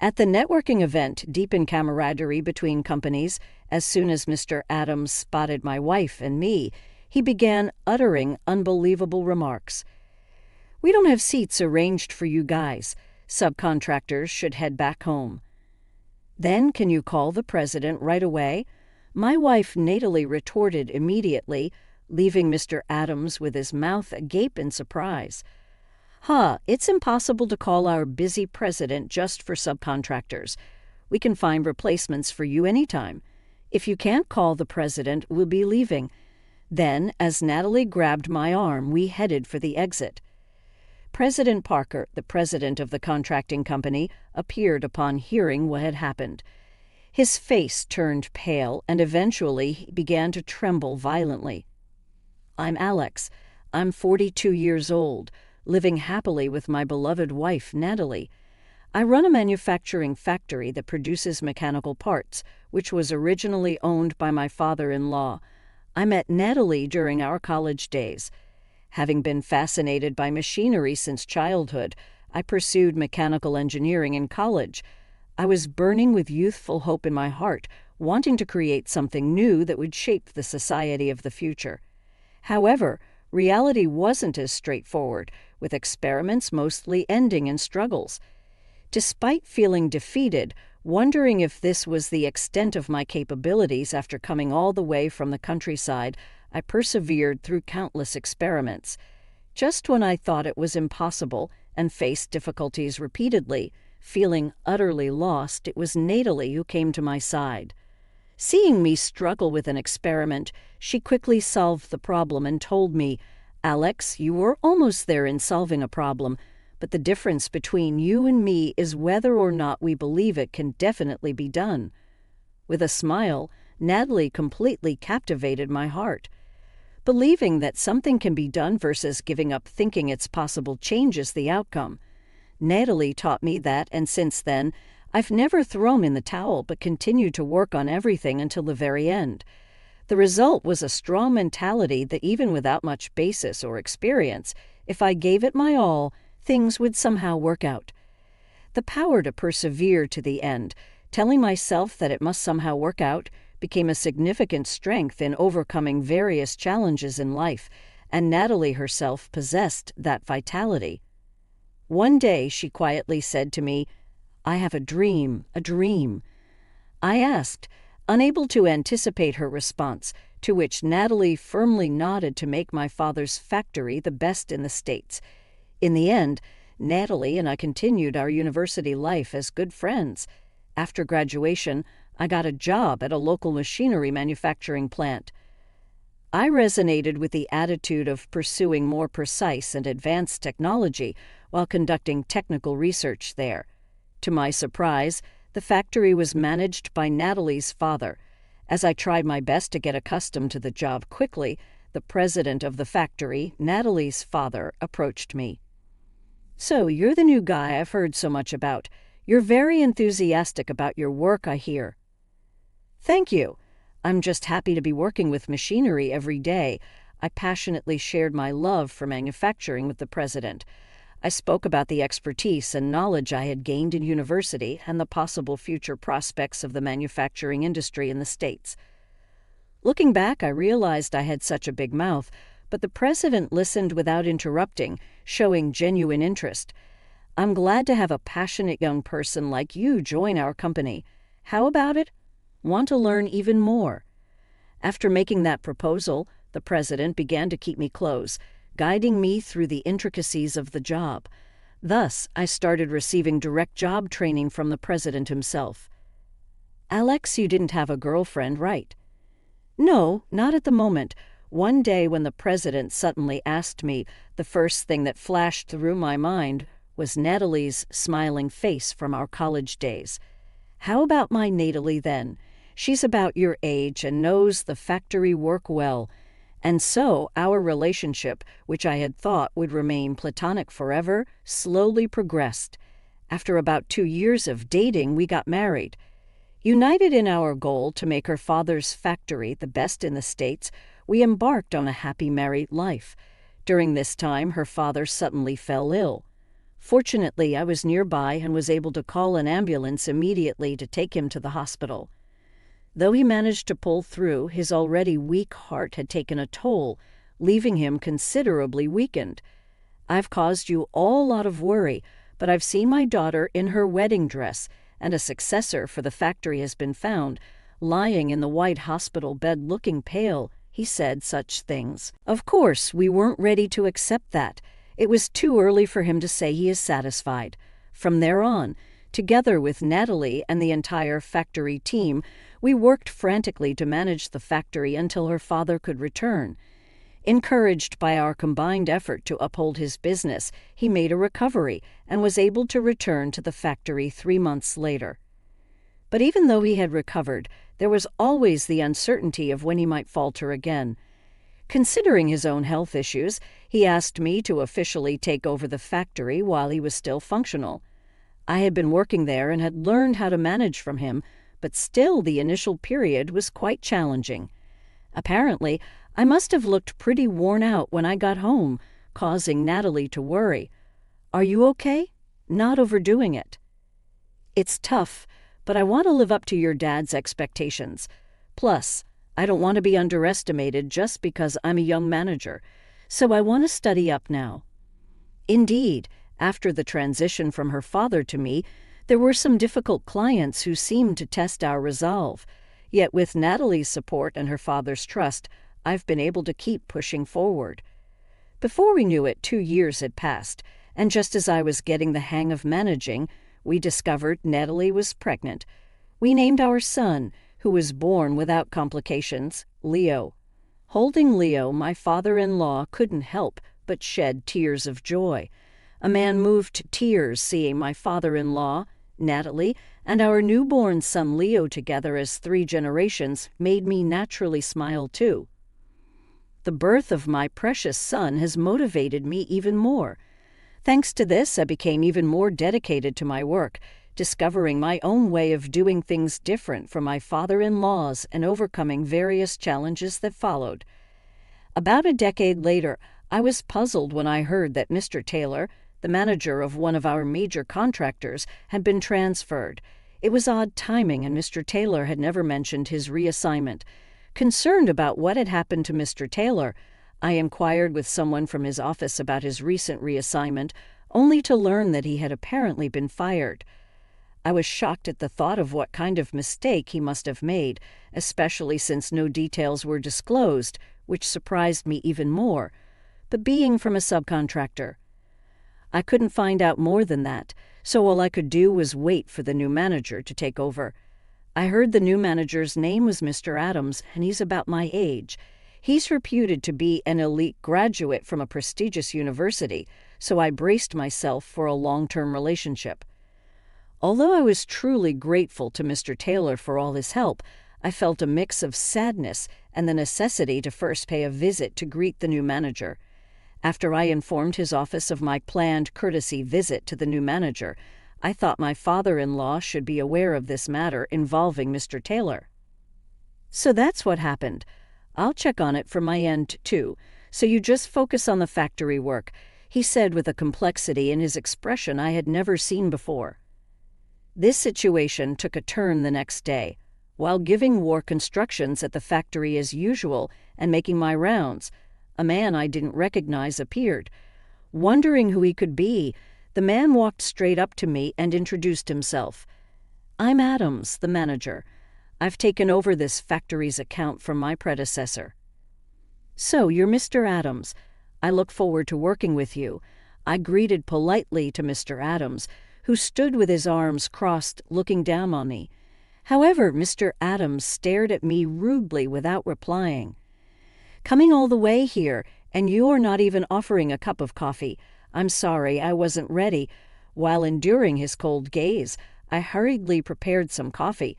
At the networking event, deepen camaraderie between companies. As soon as Mr. Adams spotted my wife and me, he began uttering unbelievable remarks. "We don't have seats arranged for you guys. Subcontractors should head back home." "Then can you call the president right away?" My wife natally retorted immediately, leaving Mr. Adams with his mouth agape in surprise. It's impossible to call our busy president just for subcontractors. We can find replacements for you anytime. If you can't call the president, we'll be leaving." Then, as Natalie grabbed my arm, we headed for the exit. President Parker, the president of the contracting company, appeared upon hearing what had happened. His face turned pale, and eventually he began to tremble violently. "I'm Alex. I'm 42 years old, living happily with my beloved wife, Natalie. I run a manufacturing factory that produces mechanical parts, which was originally owned by my father-in-law. I met Natalie during our college days. Having been fascinated by machinery since childhood, I pursued mechanical engineering in college. I was burning with youthful hope in my heart, wanting to create something new that would shape the society of the future. However, reality wasn't as straightforward, with experiments mostly ending in struggles. Despite feeling defeated, wondering if this was the extent of my capabilities after coming all the way from the countryside, I persevered through countless experiments. Just when I thought it was impossible and faced difficulties repeatedly, feeling utterly lost, it was Natalie who came to my side. Seeing me struggle with an experiment, she quickly solved the problem and told me, "Alex, you were almost there in solving a problem, but the difference between you and me is whether or not we believe it can definitely be done." With a smile, Natalie completely captivated my heart. Believing that something can be done versus giving up thinking it's possible changes the outcome. Natalie taught me that, and since then, I've never thrown in the towel but continued to work on everything until the very end. The result was a strong mentality that even without much basis or experience, if I gave it my all, things would somehow work out. The power to persevere to the end, telling myself that it must somehow work out, became a significant strength in overcoming various challenges in life, and Natalie herself possessed that vitality. One day she quietly said to me, "I have a dream. I asked, unable to anticipate her response, to which Natalie firmly nodded to make my father's factory the best in the States. In the end, Natalie and I continued our university life as good friends. After graduation, I got a job at a local machinery manufacturing plant. I resonated with the attitude of pursuing more precise and advanced technology while conducting technical research there. To my surprise, the factory was managed by Natalie's father. As I tried my best to get accustomed to the job quickly, the president of the factory, Natalie's father, approached me. "So, you're the new guy I've heard so much about. You're very enthusiastic about your work, I hear." "Thank you. I'm just happy to be working with machinery every day." I passionately shared my love for manufacturing with the president. I spoke about the expertise and knowledge I had gained in university and the possible future prospects of the manufacturing industry in the States. Looking back, I realized I had such a big mouth, but the president listened without interrupting, showing genuine interest. "I'm glad to have a passionate young person like you join our company. How about it? Want to learn even more?" After making that proposal, the president began to keep me close, guiding me through the intricacies of the job. Thus, I started receiving direct job training from the president himself. "Alex, you didn't have a girlfriend, right?" "No, not at the moment." One day when the president suddenly asked me, the first thing that flashed through my mind was Natalie's smiling face from our college days. How about my Natalie then? She's about your age and knows the factory work well. And so our relationship, which I had thought would remain platonic forever, slowly progressed. After about 2 years of dating, we got married. United in our goal to make her father's factory the best in the States, we embarked on a happy married life. During this time, her father suddenly fell ill. Fortunately, I was nearby and was able to call an ambulance immediately to take him to the hospital. Though he managed to pull through, his already weak heart had taken a toll, leaving him considerably weakened. I've caused you all a lot of worry, but I've seen my daughter in her wedding dress, and a successor for the factory has been found, lying in the white hospital bed looking pale. He said such things. Of course, we weren't ready to accept that. It was too early for him to say he is satisfied. From there on, together with Natalie and the entire factory team, we worked frantically to manage the factory until her father could return. Encouraged by our combined effort to uphold his business, he made a recovery and was able to return to the factory 3 months later. But even though he had recovered, there was always the uncertainty of when he might falter again. Considering his own health issues, he asked me to officially take over the factory while he was still functional. I had been working there and had learned how to manage from him, but still the initial period was quite challenging. Apparently, I must have looked pretty worn out when I got home, causing Natalie to worry. "Are you okay? Not overdoing it?" "It's tough, but I want to live up to your dad's expectations. Plus, I don't want to be underestimated just because I'm a young manager, so I want to study up now." Indeed, after the transition from her father to me, there were some difficult clients who seemed to test our resolve. Yet with Natalie's support and her father's trust, I've been able to keep pushing forward. Before we knew it, 2 years had passed, and just as I was getting the hang of managing, we discovered Natalie was pregnant. We named our son, who was born without complications, Leo. Holding Leo, my father-in-law couldn't help but shed tears of joy. A man moved to tears seeing my father-in-law, Natalie, and our newborn son Leo together as 3 generations made me naturally smile too. The birth of my precious son has motivated me even more. Thanks to this, I became even more dedicated to my work, discovering my own way of doing things different from my father-in-law's and overcoming various challenges that followed. About a decade later, I was puzzled when I heard that Mr. Taylor, the manager of one of our major contractors, had been transferred. It was odd timing, and Mr. Taylor had never mentioned his reassignment. Concerned about what had happened to Mr. Taylor, I inquired with someone from his office about his recent reassignment, only to learn that he had apparently been fired. I was shocked at the thought of what kind of mistake he must have made, especially since no details were disclosed, which surprised me even more. But being from a subcontractor, I couldn't find out more than that, so all I could do was wait for the new manager to take over. I heard the new manager's name was Mr. Adams, and he's about my age. He's reputed to be an elite graduate from a prestigious university, so I braced myself for a long-term relationship. Although I was truly grateful to Mr. Taylor for all his help, I felt a mix of sadness and the necessity to first pay a visit to greet the new manager. After I informed his office of my planned courtesy visit to the new manager, I thought my father-in-law should be aware of this matter involving Mr. Taylor. "So that's what happened. I'll check on it from my end, too, so you just focus on the factory work," he said with a complexity in his expression I had never seen before. This situation took a turn the next day. While giving work instructions at the factory as usual and making my rounds, a man I didn't recognize appeared. Wondering who he could be, the man walked straight up to me and introduced himself. "I'm Adams, the manager. I've taken over this factory's account from my predecessor." "So you're Mr. Adams. I look forward to working with you." I greeted politely to Mr. Adams, who stood with his arms crossed looking down on me. However, Mr. Adams stared at me rudely without replying. "Coming all the way here, and you're not even offering a cup of coffee. I'm sorry, I wasn't ready." While enduring his cold gaze, I hurriedly prepared some coffee.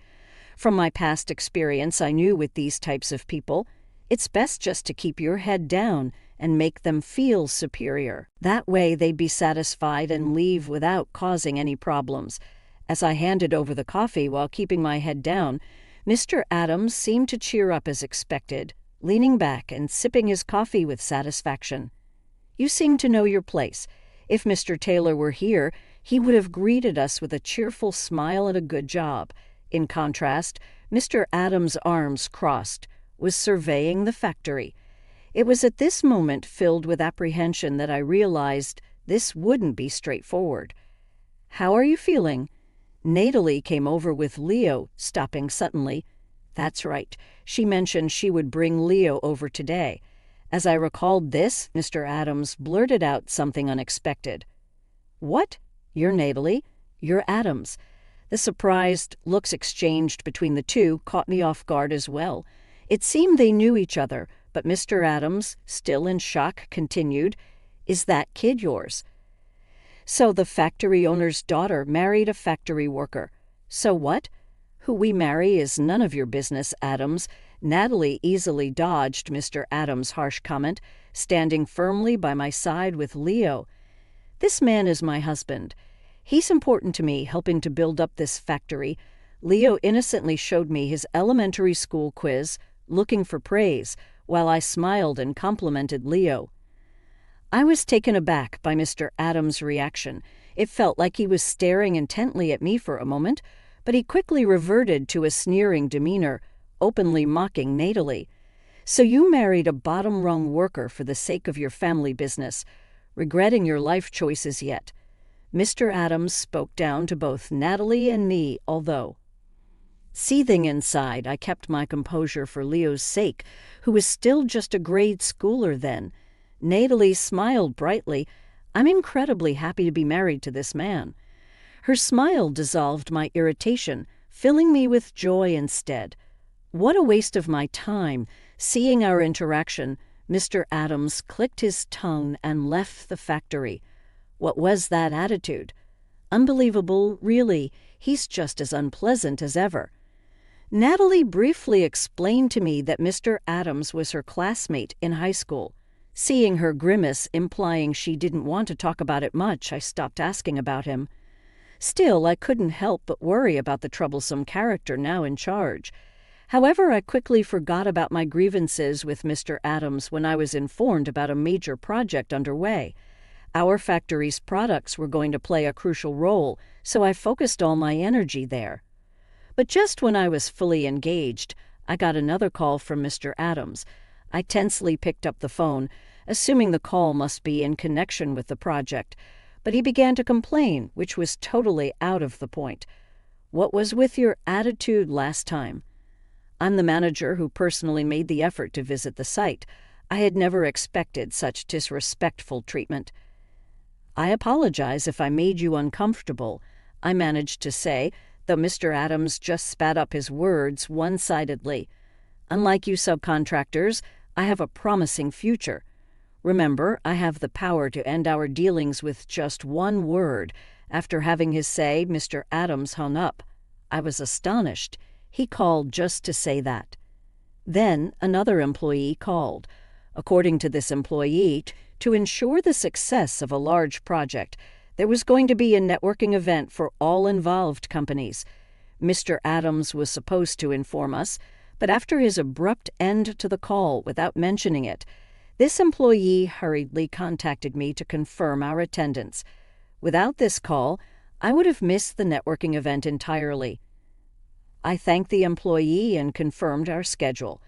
From my past experience, I knew with these types of people, it's best just to keep your head down and make them feel superior. That way they'd be satisfied and leave without causing any problems. As I handed over the coffee while keeping my head down, Mr. Adams seemed to cheer up as expected, leaning back and sipping his coffee with satisfaction. "You seem to know your place. If Mr. Taylor were here, he would have greeted us with a cheerful smile and a good job. In contrast, Mr. Adams' arms crossed, was surveying the factory. It was at this moment, filled with apprehension, that I realized this wouldn't be straightforward. "How are you feeling?" Natalie came over with Leo, stopping suddenly. That's right. She mentioned she would bring Leo over today. As I recalled this, Mr. Adams blurted out something unexpected. "What? You're Natalie? You're Adams." The surprised looks exchanged between the two caught me off guard as well. It seemed they knew each other, but Mr. Adams, still in shock, continued, "Is that kid yours?" So the factory owner's daughter married a factory worker. So what? Who we marry is none of your business, Adams. Natalie easily dodged Mr. Adams' harsh comment, standing firmly by my side with Leo. "This man is my husband. He's important to me, helping to build up this factory." Leo innocently showed me his elementary school quiz, looking for praise, while I smiled and complimented Leo. I was taken aback by Mr. Adams' reaction. It felt like he was staring intently at me for a moment, but he quickly reverted to a sneering demeanor, openly mocking Natalie. "So you married a bottom-rung worker for the sake of your family business, regretting your life choices yet?" Mr. Adams spoke down to both Natalie and me, although. Seething inside, I kept my composure for Leo's sake, who was still just a grade schooler then. Natalie smiled brightly. "I'm incredibly happy to be married to this man." Her smile dissolved my irritation, filling me with joy instead. What a waste of my time. Seeing our interaction, Mr. Adams clicked his tongue and left the factory. What was that attitude? Unbelievable, really. He's just as unpleasant as ever. Natalie briefly explained to me that Mr. Adams was her classmate in high school. Seeing her grimace, implying she didn't want to talk about it much, I stopped asking about him. Still, I couldn't help but worry about the troublesome character now in charge. However, I quickly forgot about my grievances with Mr. Adams when I was informed about a major project underway. Our factory's products were going to play a crucial role, so I focused all my energy there. But just when I was fully engaged, I got another call from Mr. Adams. I tensely picked up the phone, assuming the call must be in connection with the project, but he began to complain, which was totally out of the point. "What was with your attitude last time?" I'm the manager who personally made the effort to visit the site. I had never expected such disrespectful treatment. "I apologize if I made you uncomfortable," I managed to say, though Mr. Adams just spat up his words one-sidedly. "Unlike you subcontractors, I have a promising future. Remember, I have the power to end our dealings with just one word." After having his say, Mr. Adams hung up. I was astonished. He called just to say that. Then another employee called. According to this employee, to ensure the success of a large project, there was going to be a networking event for all involved companies. Mr. Adams was supposed to inform us, but after his abrupt end to the call without mentioning it, this employee hurriedly contacted me to confirm our attendance. Without this call, I would have missed the networking event entirely. I thanked the employee and confirmed our schedule.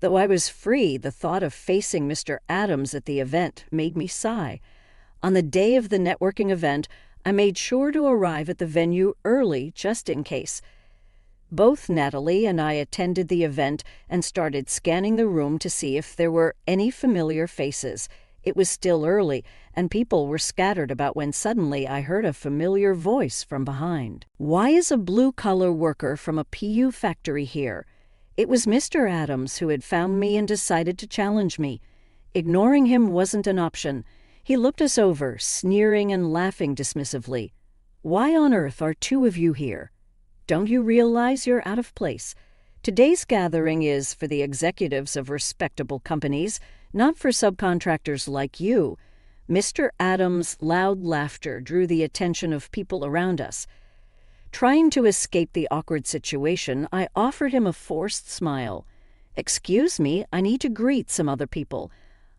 Though I was free, the thought of facing Mr. Adams at the event made me sigh. On the day of the networking event, I made sure to arrive at the venue early just in case. Both Natalie and I attended the event and started scanning the room to see if there were any familiar faces. It was still early, and people were scattered about when suddenly I heard a familiar voice from behind. "Why is a blue-collar worker from a PU factory here?" It was Mr. Adams who had found me and decided to challenge me. Ignoring him wasn't an option. He looked us over, sneering and laughing dismissively. "Why on earth are two of you here? Don't you realize you're out of place? Today's gathering is for the executives of respectable companies, not for subcontractors like you." Mr. Adams' loud laughter drew the attention of people around us. Trying to escape the awkward situation, I offered him a forced smile. "Excuse me, I need to greet some other people.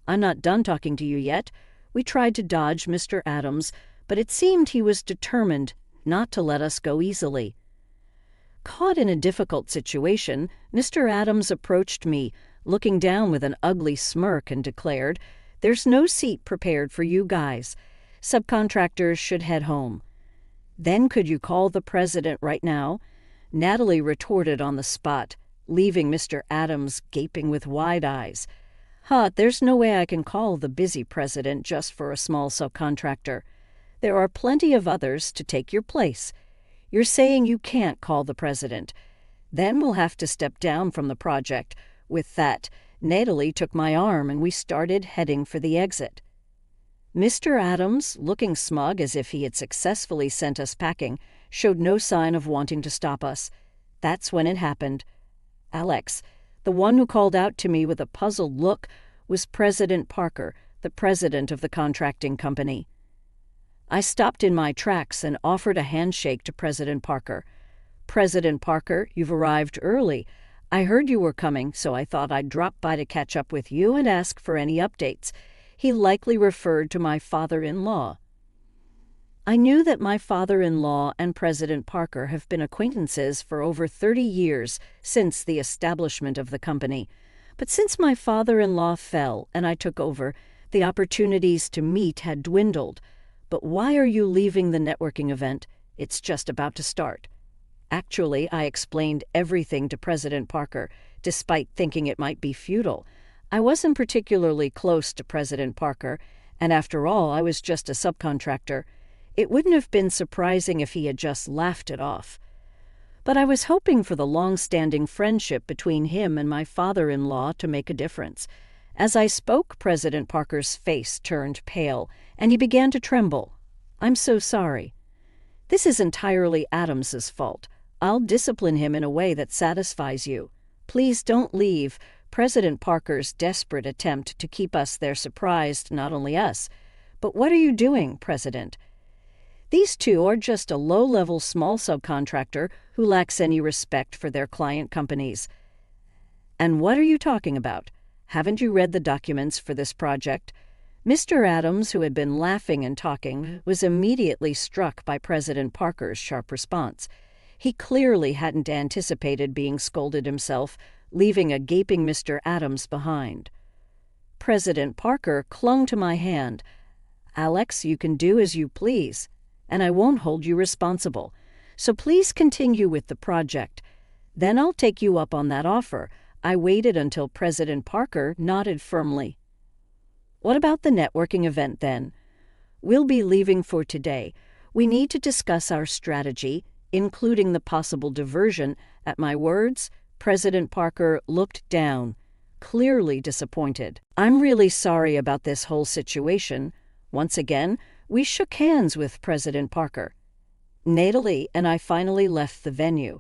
I'm not done talking to you yet. We tried to dodge Mr. Adams, but it seemed he was determined not to let us go easily. Caught in a difficult situation, Mr. Adams approached me, looking down with an ugly smirk, and declared, "There's no seat prepared for you guys. Subcontractors should head home." "Then could you call the president right now?" Natalie retorted on the spot, leaving Mr. Adams gaping with wide eyes. There's no way I can call the busy president just for a small subcontractor. There are plenty of others to take your place. You're saying you can't call the president. Then we'll have to step down from the project." With that, Natalie took my arm and we started heading for the exit. Mr. Adams, looking smug as if he had successfully sent us packing, showed no sign of wanting to stop us. That's when it happened. Alex, the one who called out to me with a puzzled look, was President Parker, the president of the contracting company. I stopped in my tracks and offered a handshake to President Parker. "President Parker, you've arrived early. I heard you were coming, so I thought I'd drop by to catch up with you and ask for any updates." He likely referred to my father-in-law. I knew that my father-in-law and President Parker have been acquaintances for over 30 years since the establishment of the company. But since my father-in-law fell and I took over, the opportunities to meet had dwindled. "But why are you leaving the networking event? It's just about to start." Actually, I explained everything to President Parker, despite thinking it might be futile. I wasn't particularly close to President Parker, and after all, I was just a subcontractor. It wouldn't have been surprising if he had just laughed it off. But I was hoping for the long-standing friendship between him and my father-in-law to make a difference. As I spoke, President Parker's face turned pale, and he began to tremble. "I'm so sorry. This is entirely Adams's fault. I'll discipline him in a way that satisfies you. Please don't leave." President Parker's desperate attempt to keep us there surprised not only us. "But what are you doing, President?" "These two are just a low-level small subcontractor who lacks any respect for their client companies." "And what are you talking about? Haven't you read the documents for this project?" Mr. Adams, who had been laughing and talking, was immediately struck by President Parker's sharp response. He clearly hadn't anticipated being scolded himself, leaving a gaping Mr. Adams behind. President Parker clung to my hand. "Alex, you can do as you please, and I won't hold you responsible. So please continue with the project. Then I'll take you up on that offer." I waited until President Parker nodded firmly. "What about the networking event then?" "We'll be leaving for today. We need to discuss our strategy, including the possible diversion." At my words, President Parker looked down, clearly disappointed. "I'm really sorry about this whole situation." Once again, we shook hands with President Parker. Natalie and I finally left the venue.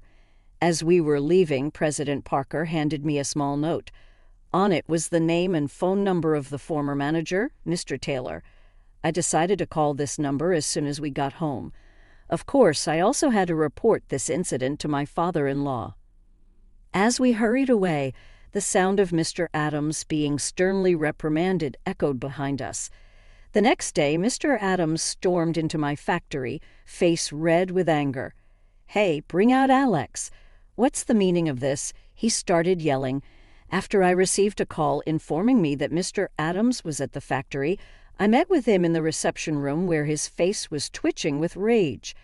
As we were leaving, President Parker handed me a small note. On it was the name and phone number of the former manager, Mr. Taylor. I decided to call this number as soon as we got home. Of course, I also had to report this incident to my father-in-law. As we hurried away, the sound of Mr. Adams being sternly reprimanded echoed behind us. The next day, Mr. Adams stormed into my factory, face red with anger. "Hey, bring out Alex." "What's the meaning of this?" he started yelling. After I received a call informing me that Mr. Adams was at the factory, I met with him in the reception room where his face was twitching with rage.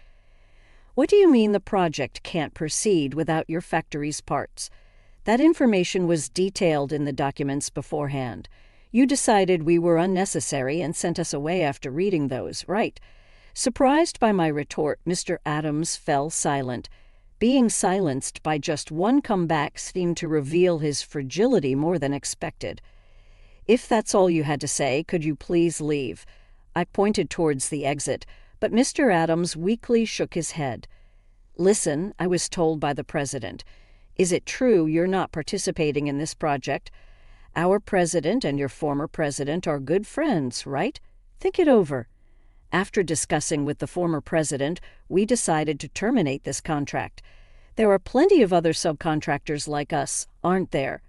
"What do you mean the project can't proceed without your factory's parts?" "That information was detailed in the documents beforehand. You decided we were unnecessary and sent us away after reading those, right?" Surprised by my retort, Mr. Adams fell silent. Being silenced by just one comeback seemed to reveal his fragility more than expected. "If that's all you had to say, could you please leave?" I pointed towards the exit, but Mr. Adams weakly shook his head. "Listen," I was told by the president. "Is it true you're not participating in this project? Our president and your former president are good friends, right? Think it over." After discussing with the former president, we decided to terminate this contract. There are plenty of other subcontractors like us, aren't there?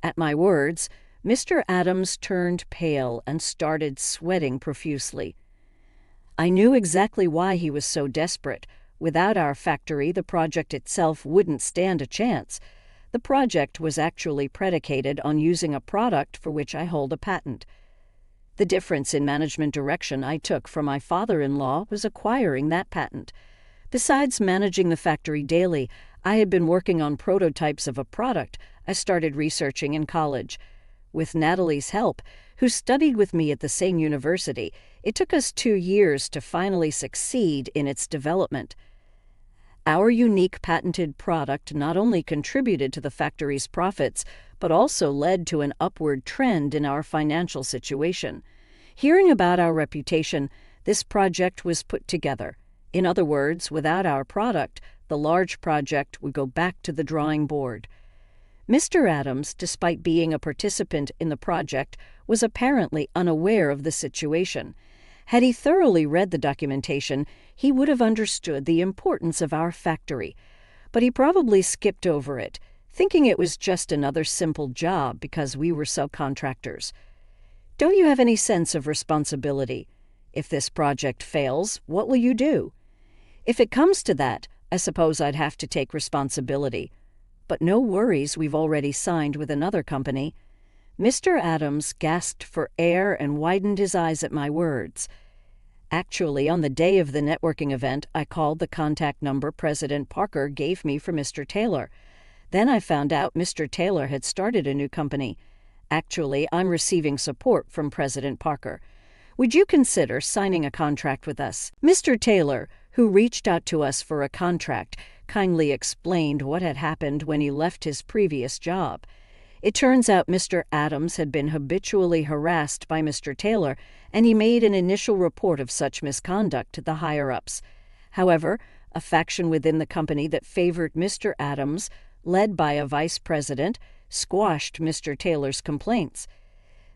At my words, Mr. Adams turned pale and started sweating profusely. I knew exactly why he was so desperate. Without our factory, the project itself wouldn't stand a chance. The project was actually predicated on using a product for which I hold a patent. The difference in management direction I took from my father-in-law was acquiring that patent. Besides managing the factory daily, I had been working on prototypes of a product I started researching in college. With Natalie's help, who studied with me at the same university, it took us 2 years to finally succeed in its development. Our unique patented product not only contributed to the factory's profits, but also led to an upward trend in our financial situation. Hearing about our reputation, this project was put together. In other words, without our product, the large project would go back to the drawing board. Mr. Adams, despite being a participant in the project, was apparently unaware of the situation. Had he thoroughly read the documentation, he would have understood the importance of our factory, but he probably skipped over it, thinking it was just another simple job because we were subcontractors. Don't you have any sense of responsibility? If this project fails, what will you do? If it comes to that, I suppose I'd have to take responsibility. But no worries, we've already signed with another company. Mr. Adams gasped for air and widened his eyes at my words. Actually, on the day of the networking event, I called the contact number President Parker gave me for Mr. Taylor. Then I found out Mr. Taylor had started a new company. Actually, I'm receiving support from President Parker. Would you consider signing a contract with us? Mr. Taylor, who reached out to us for a contract, kindly explained what had happened when he left his previous job. It turns out Mr. Adams had been habitually harassed by Mr. Taylor, and he made an initial report of such misconduct to the higher-ups. However, a faction within the company that favored Mr. Adams, led by a vice president, squashed Mr. Taylor's complaints.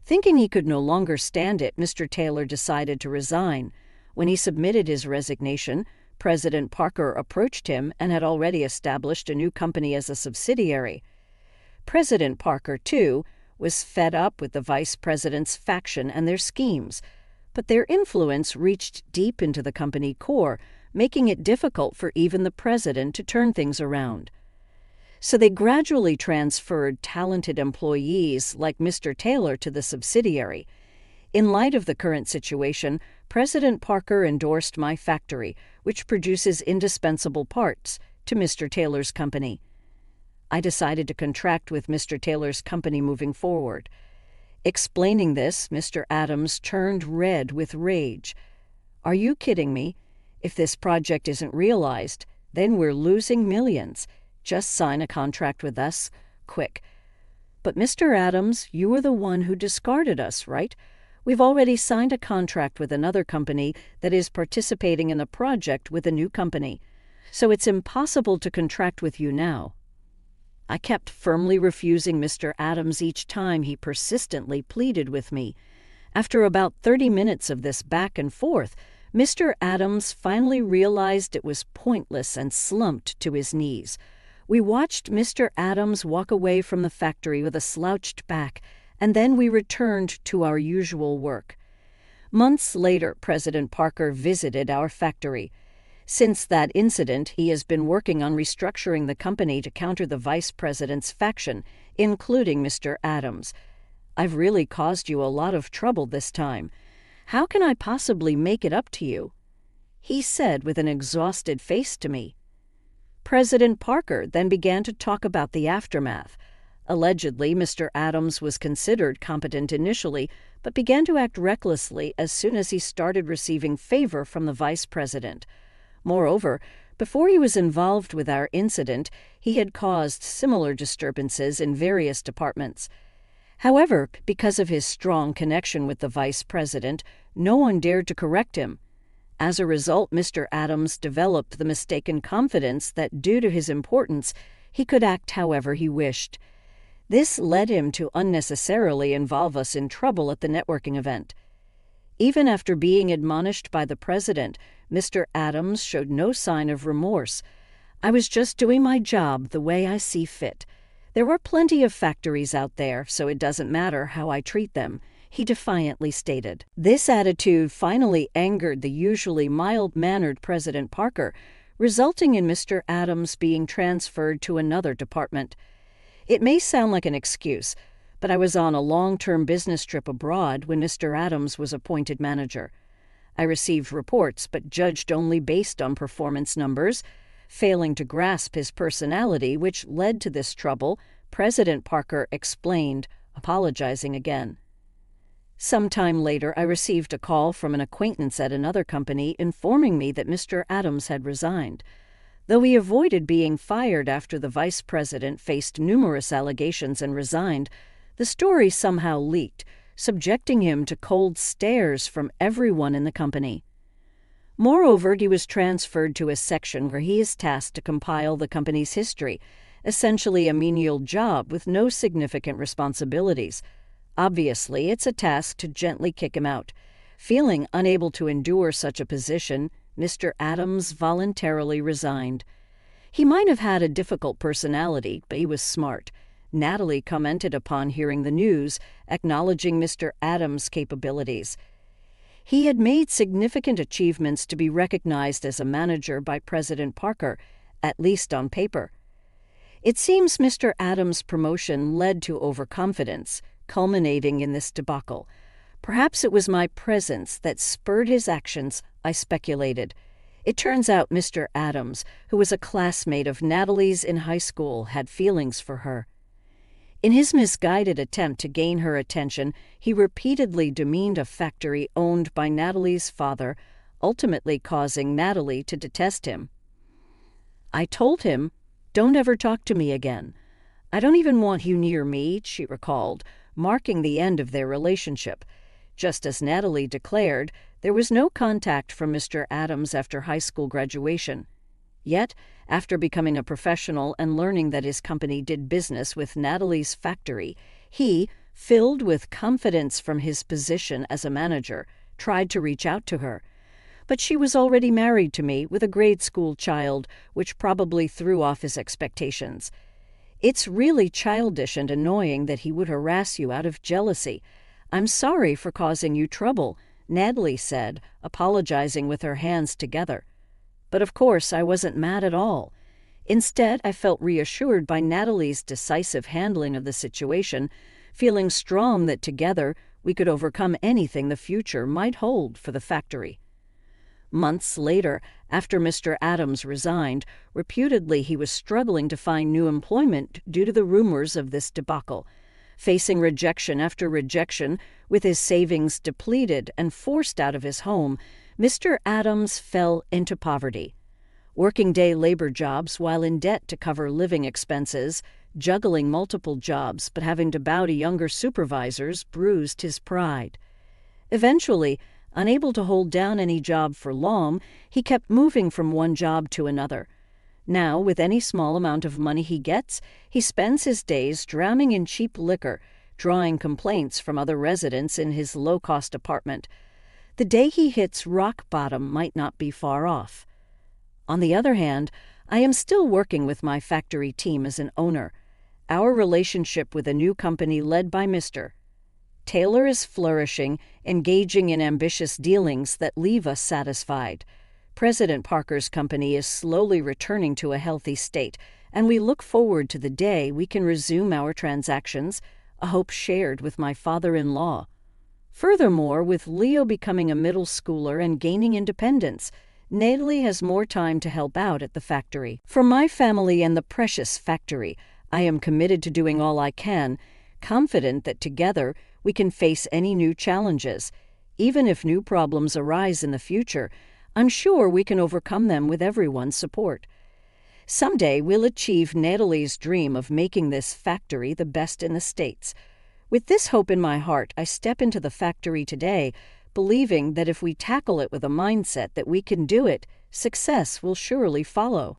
Thinking he could no longer stand it, Mr. Taylor decided to resign. When he submitted his resignation, President Parker approached him and had already established a new company as a subsidiary. President Parker, too, was fed up with the vice president's faction and their schemes, but their influence reached deep into the company core, making it difficult for even the president to turn things around. So they gradually transferred talented employees like Mr. Taylor to the subsidiary. In light of the current situation, President Parker endorsed my factory, which produces indispensable parts, to Mr. Taylor's company. I decided to contract with Mr. Taylor's company moving forward. Explaining this, Mr. Adams turned red with rage. Are you kidding me? If this project isn't realized, then we're losing millions. Just sign a contract with us, quick. But Mr. Adams, you were the one who discarded us, right? We've already signed a contract with another company that is participating in the project with a new company, so it's impossible to contract with you now. I kept firmly refusing Mr. Adams each time he persistently pleaded with me. After about 30 minutes of this back and forth, Mr. Adams finally realized it was pointless and slumped to his knees. We watched Mr. Adams walk away from the factory with a slouched back, and then we returned to our usual work. Months later, President Parker visited our factory. Since that incident, he has been working on restructuring the company to counter the vice president's faction, including Mr. Adams. I've really caused you a lot of trouble this time. How can I possibly make it up to you? He said with an exhausted face to me. President Parker then began to talk about the aftermath. Allegedly, Mr. Adams was considered competent initially, but began to act recklessly as soon as he started receiving favor from the vice president. Moreover, before he was involved with our incident, he had caused similar disturbances in various departments. However, because of his strong connection with the vice president, no one dared to correct him. As a result, Mr. Adams developed the mistaken confidence that due to his importance, he could act however he wished. This led him to unnecessarily involve us in trouble at the networking event. Even after being admonished by the president, Mr. Adams showed no sign of remorse. I was just doing my job the way I see fit. "There are plenty of factories out there, so it doesn't matter how I treat them," he defiantly stated. This attitude finally angered the usually mild-mannered President Parker, resulting in Mr. Adams being transferred to another department. It may sound like an excuse, but I was on a long-term business trip abroad when Mr. Adams was appointed manager. I received reports but judged only based on performance numbers. Failing to grasp his personality, which led to this trouble, President Parker explained, apologizing again. Some time later, I received a call from an acquaintance at another company informing me that Mr. Adams had resigned. Though he avoided being fired after the vice president faced numerous allegations and resigned, the story somehow leaked, subjecting him to cold stares from everyone in the company. Moreover, he was transferred to a section where he is tasked to compile the company's history, essentially a menial job with no significant responsibilities. Obviously, it's a task to gently kick him out. Feeling unable to endure such a position, Mr. Adams voluntarily resigned. He might have had a difficult personality, but he was smart. Natalie commented upon hearing the news, acknowledging Mr. Adams' capabilities. He had made significant achievements to be recognized as a manager by President Parker, at least on paper. It seems Mr. Adams' promotion led to overconfidence, culminating in this debacle. Perhaps it was my presence that spurred his actions, I speculated. It turns out Mr. Adams, who was a classmate of Natalie's in high school, had feelings for her. In his misguided attempt to gain her attention, he repeatedly demeaned a factory owned by Natalie's father, ultimately causing Natalie to detest him. "I told him, 'Don't ever talk to me again. I don't even want you near me,'" she recalled, marking the end of their relationship. Just as Natalie declared, there was no contact from Mr. Adams after high school graduation. Yet, after becoming a professional and learning that his company did business with Natalie's factory, he, filled with confidence from his position as a manager, tried to reach out to her. But she was already married to me with a grade school child, which probably threw off his expectations. "It's really childish and annoying that he would harass you out of jealousy. I'm sorry for causing you trouble," Natalie said, apologizing with her hands together. But of course, I wasn't mad at all. Instead, I felt reassured by Natalie's decisive handling of the situation, feeling strong that together we could overcome anything the future might hold for the factory. Months later, after Mr. Adams resigned, reputedly he was struggling to find new employment due to the rumors of this debacle. Facing rejection after rejection, with his savings depleted and forced out of his home, Mr. Adams fell into poverty. Working day labor jobs while in debt to cover living expenses, juggling multiple jobs but having to bow to younger supervisors bruised his pride. Eventually, unable to hold down any job for long, he kept moving from one job to another. Now, with any small amount of money he gets, he spends his days drowning in cheap liquor, drawing complaints from other residents in his low-cost apartment. The day he hits rock bottom might not be far off. On the other hand, I am still working with my factory team as an owner. Our relationship with a new company led by Mr. Taylor is flourishing, engaging in ambitious dealings that leave us satisfied. President Parker's company is slowly returning to a healthy state, and we look forward to the day we can resume our transactions, a hope shared with my father-in-law. Furthermore, with Leo becoming a middle schooler and gaining independence, Natalie has more time to help out at the factory. For my family and the precious factory, I am committed to doing all I can, confident that together we can face any new challenges. Even if new problems arise in the future, I'm sure we can overcome them with everyone's support. Someday we'll achieve Natalie's dream of making this factory the best in the States. With this hope in my heart, I step into the factory today, believing that if we tackle it with a mindset that we can do it, success will surely follow.